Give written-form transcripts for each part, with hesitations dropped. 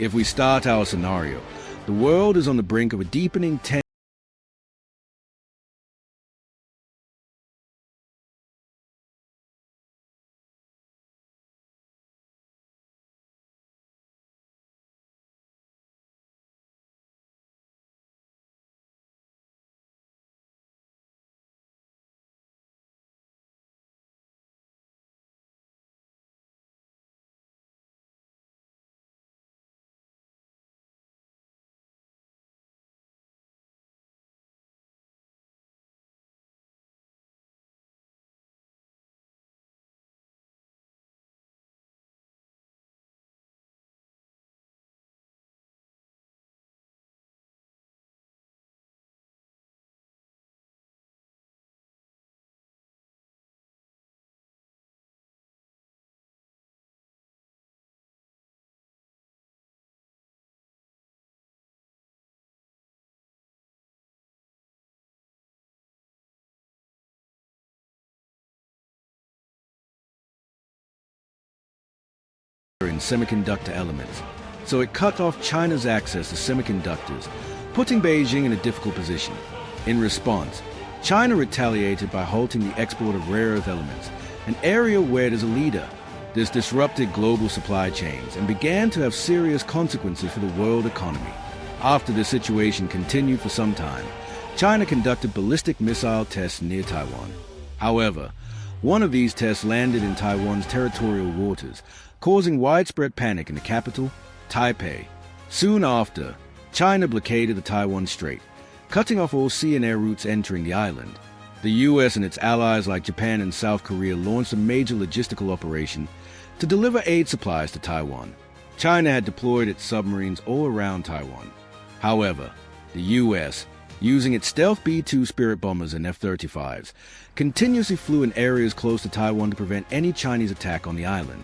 If we start our scenario, the world is on the brink of a deepening tension in semiconductor elements, so it cut off China's access to semiconductors, putting Beijing in a difficult position. In response, China retaliated by halting the export of rare earth elements, an area where it is a leader. This disrupted global supply chains and began to have serious consequences for the world economy. After the situation continued for some time, China conducted ballistic missile tests near Taiwan. However, one of these tests landed in Taiwan's territorial waters, causing widespread panic in the capital, Taipei. Soon after, China blockaded the Taiwan Strait, cutting off all sea and air routes entering the island. The US and its allies like Japan and South Korea launched a major logistical operation to deliver aid supplies to Taiwan. China had deployed its submarines all around Taiwan. However, the US, using its stealth B-2 Spirit bombers and F-35s, continuously flew in areas close to Taiwan to prevent any Chinese attack on the island.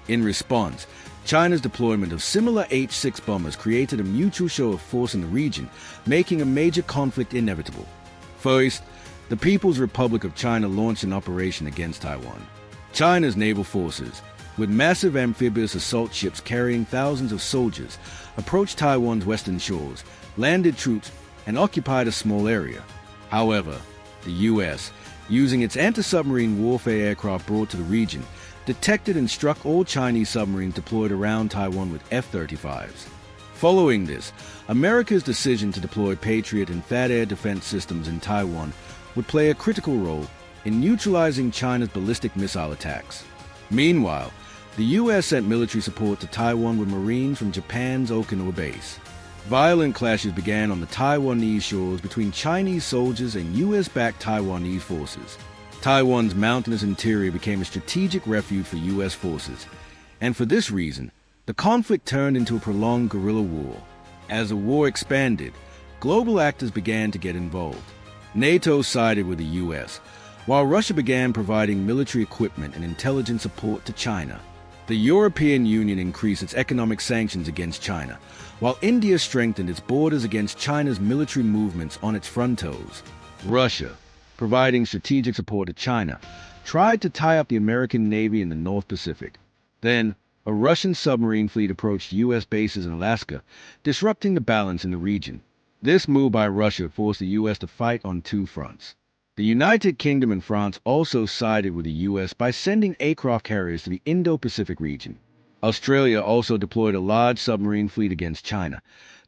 In response, China's deployment of similar H-6 bombers created a mutual show of force in the region, making a major conflict inevitable. First, the People's Republic of China launched an operation against Taiwan. China's naval forces, with massive amphibious assault ships carrying thousands of soldiers, approached Taiwan's western shores, landed troops, and occupied a small area. However, the US, using its anti-submarine warfare aircraft brought to the region, detected and struck all Chinese submarines deployed around Taiwan with F-35s. Following this, America's decision to deploy Patriot and THAAD air defense systems in Taiwan would play a critical role in neutralizing China's ballistic missile attacks. Meanwhile, the US sent military support to Taiwan with Marines from Japan's Okinawa base. Violent clashes began on the Taiwanese shores between Chinese soldiers and US-backed Taiwanese forces. Taiwan's mountainous interior became a strategic refuge for US forces, and for this reason, the conflict turned into a prolonged guerrilla war. As the war expanded, global actors began to get involved. NATO sided with the US, while Russia began providing military equipment and intelligence support to China. The European Union increased its economic sanctions against China, while India strengthened its borders against China's military movements on its frontiers. Russia, providing strategic support to China, tried to tie up the American Navy in the North Pacific. Then, a Russian submarine fleet approached US bases in Alaska, disrupting the balance in the region. This move by Russia forced the US to fight on two fronts. The United Kingdom and France also sided with the US by sending aircraft carriers to the Indo-Pacific region. Australia also deployed a large submarine fleet against China,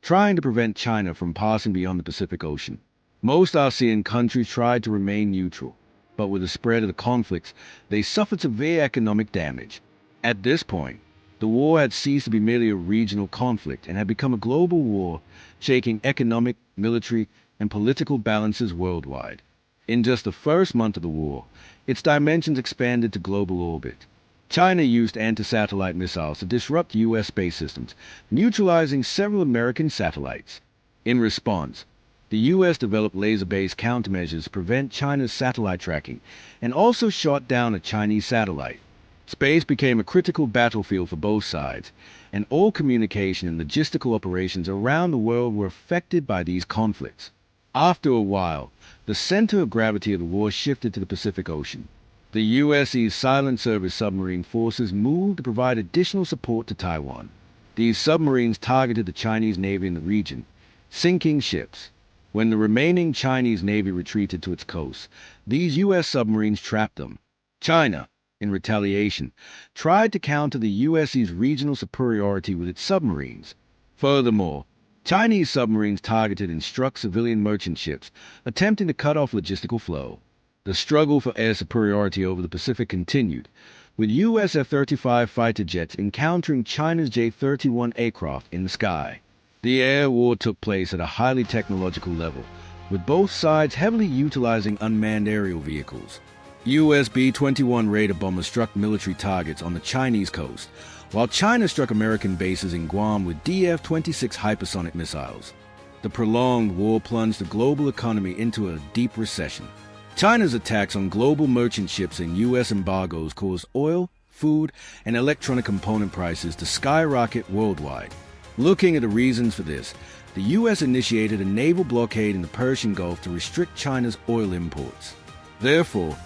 trying to prevent China from passing beyond the Pacific Ocean. Most ASEAN countries tried to remain neutral, but with the spread of the conflicts, they suffered severe economic damage. At this point, the war had ceased to be merely a regional conflict and had become a global war, shaking economic, military, and political balances worldwide. In just the first month of the war, its dimensions expanded to global orbit. China used anti-satellite missiles to disrupt US space systems, neutralizing several American satellites. In response, the US developed laser-based countermeasures to prevent China's satellite tracking and also shot down a Chinese satellite. Space became a critical battlefield for both sides, and all communication and logistical operations around the world were affected by these conflicts. After a while, the center of gravity of the war shifted to the Pacific Ocean. The US's Silent Service submarine forces moved to provide additional support to Taiwan. These submarines targeted the Chinese Navy in the region, sinking ships. When the remaining Chinese Navy retreated to its coast, these U.S. submarines trapped them. China, in retaliation, tried to counter the US's regional superiority with its submarines. Furthermore, Chinese submarines targeted and struck civilian merchant ships, attempting to cut off logistical flow. The struggle for air superiority over the Pacific continued, with US F-35 fighter jets encountering China's J-31 aircraft in the sky. The air war took place at a highly technological level, with both sides heavily utilizing unmanned aerial vehicles. US B-21 Raider bombers struck military targets on the Chinese coast, while China struck American bases in Guam with DF-26 hypersonic missiles. The prolonged war plunged the global economy into a deep recession. China's attacks on global merchant ships and U.S. embargoes caused oil, food, and electronic component prices to skyrocket worldwide. Looking at the reasons for this, the U.S. initiated a naval blockade in the Persian Gulf to restrict China's oil imports. Therefore,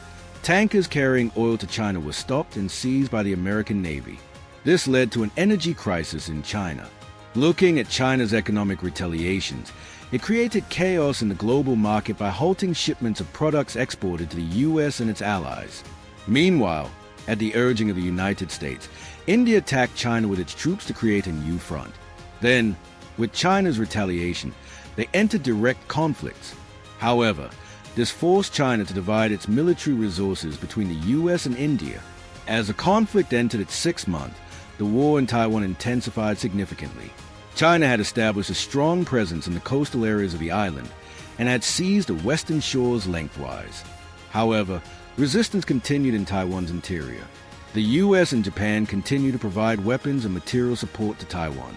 tankers carrying oil to China were stopped and seized by the American Navy. This led to an energy crisis in China. Looking at China's economic retaliations, it created chaos in the global market by halting shipments of products exported to the U.S. and its allies. Meanwhile, at the urging of the United States, India attacked China with its troops to create a new front. Then, with China's retaliation, they entered direct conflicts. However, this forced China to divide its military resources between the U.S. and India. As the conflict entered its sixth month, the war in Taiwan intensified significantly. China had established a strong presence in the coastal areas of the island and had seized the western shores lengthwise. However, resistance continued in Taiwan's interior. The U.S. and Japan continued to provide weapons and material support to Taiwan.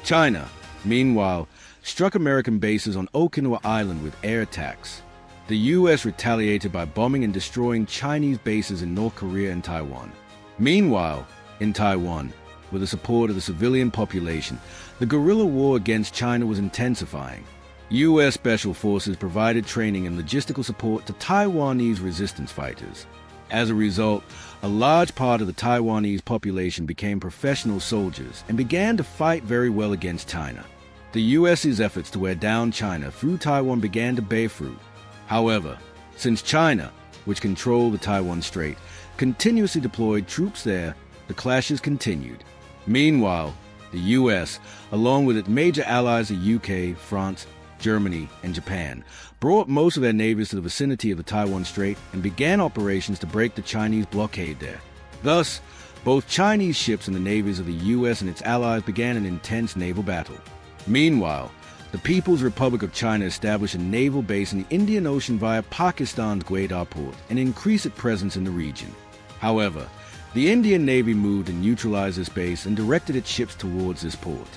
China, meanwhile, struck American bases on Okinawa Island with air attacks. The U.S. retaliated by bombing and destroying Chinese bases in North Korea and Taiwan. Meanwhile, in Taiwan, with the support of the civilian population, the guerrilla war against China was intensifying. U.S. Special Forces provided training and logistical support to Taiwanese resistance fighters. As a result, a large part of the Taiwanese population became professional soldiers and began to fight very well against China. The U.S.'s efforts to wear down China through Taiwan began to bear fruit. However, since China, which controlled the Taiwan Strait, continuously deployed troops there, the clashes continued. Meanwhile, the U.S., along with its major allies the UK, France, Germany, and Japan, brought most of their navies to the vicinity of the Taiwan Strait and began operations to break the Chinese blockade there. Thus, both Chinese ships and the navies of the U.S. and its allies began an intense naval battle. Meanwhile, the People's Republic of China established a naval base in the Indian Ocean via Pakistan's Gwadar port and increased its presence in the region. However, the Indian Navy moved and neutralized this base and directed its ships towards this port.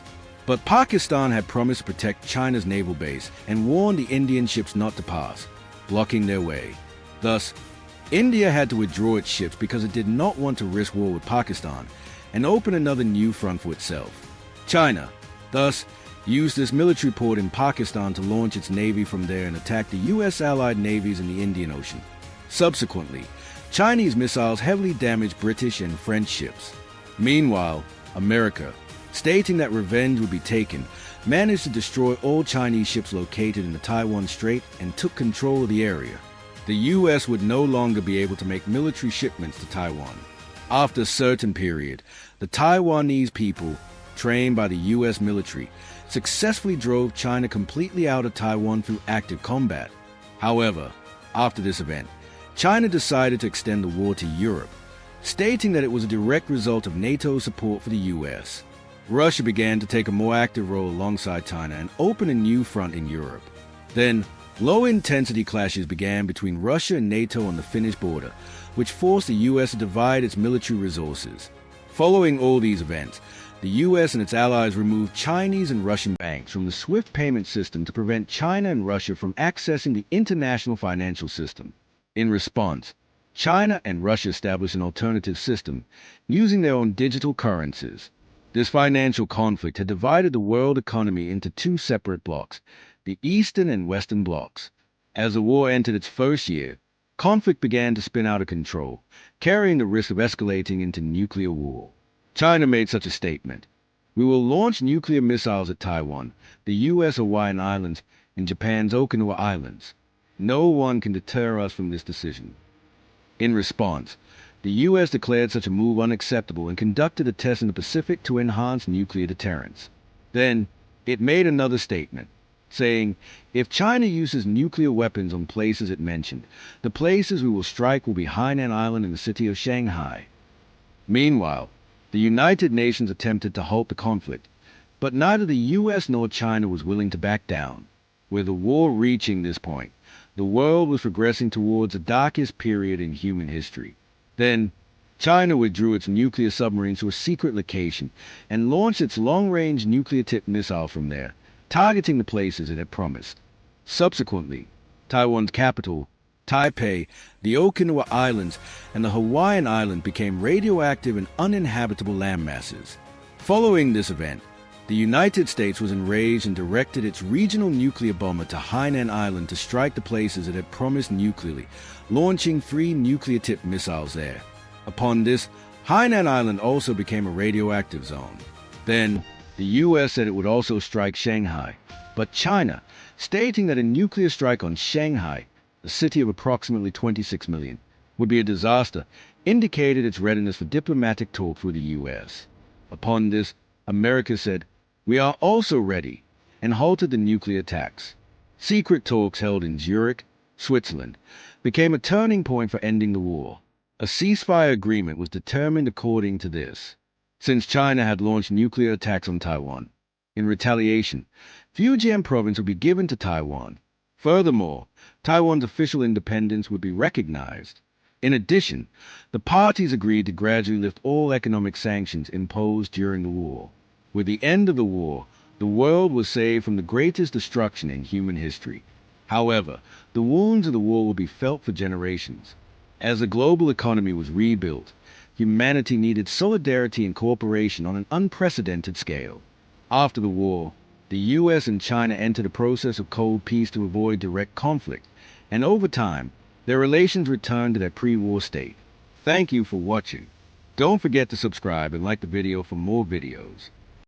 But Pakistan had promised to protect China's naval base and warned the Indian ships not to pass, blocking their way. Thus, India had to withdraw its ships because it did not want to risk war with Pakistan and open another new front for itself. China, thus, used this military port in Pakistan to launch its navy from there and attack the U.S. allied navies in the Indian Ocean. Subsequently, Chinese missiles heavily damaged British and French ships. Meanwhile, America, stating that revenge would be taken, managed to destroy all Chinese ships located in the Taiwan Strait and took control of the area. The U.S. would no longer be able to make military shipments to Taiwan. After a certain period, the Taiwanese people, trained by the U.S. military, successfully drove China completely out of Taiwan through active combat. However, after this event, China decided to extend the war to Europe, stating that it was a direct result of NATO's support for the U.S. Russia began to take a more active role alongside China and open a new front in Europe. Then, low-intensity clashes began between Russia and NATO on the Finnish border, which forced the U.S. to divide its military resources. Following all these events, the U.S. and its allies removed Chinese and Russian banks from the SWIFT payment system to prevent China and Russia from accessing the international financial system. In response, China and Russia established an alternative system, using their own digital currencies. This financial conflict had divided the world economy into two separate blocks, the Eastern and Western blocks. As the war entered its first year, conflict began to spin out of control, carrying the risk of escalating into nuclear war. China made such a statement. We will launch nuclear missiles at Taiwan, the U.S. Hawaiian Islands, and Japan's Okinawa Islands. No one can deter us from this decision. In response, the U.S. declared such a move unacceptable and conducted a test in the Pacific to enhance nuclear deterrence. Then, it made another statement, saying, if China uses nuclear weapons on places it mentioned, the places we will strike will be Hainan Island and the city of Shanghai. Meanwhile, the United Nations attempted to halt the conflict, but neither the U.S. nor China was willing to back down. With the war reaching this point, the world was progressing towards the darkest period in human history. Then, China withdrew its nuclear submarines to a secret location and launched its long-range nuclear-tipped missile from there, targeting the places it had promised. Subsequently, Taiwan's capital, Taipei, the Okinawa Islands, and the Hawaiian Island became radioactive and uninhabitable landmasses. Following this event, the United States was enraged and directed its regional nuclear bomber to Hainan Island to strike the places it had promised nuclearly, launching 3 nuclear-tipped missiles there. Upon this, Hainan Island also became a radioactive zone. Then, the U.S. said it would also strike Shanghai, but China, stating that a nuclear strike on Shanghai, a city of approximately 26 million, would be a disaster, indicated its readiness for diplomatic talks with the U.S. Upon this, America said, we are also ready, and halted the nuclear attacks. Secret talks held in Zurich, Switzerland, became a turning point for ending the war. A ceasefire agreement was determined according to this. Since China had launched nuclear attacks on Taiwan, in retaliation, Fujian province would be given to Taiwan. Furthermore, Taiwan's official independence would be recognized. In addition, the parties agreed to gradually lift all economic sanctions imposed during the war. With the end of the war, the world was saved from the greatest destruction in human history. However, the wounds of the war would be felt for generations. As the global economy was rebuilt, humanity needed solidarity and cooperation on an unprecedented scale. After the war, the U.S. and China entered a process of cold peace to avoid direct conflict, and over time, their relations returned to their pre-war state. Thank you for watching. Don't forget to subscribe and like the video for more videos.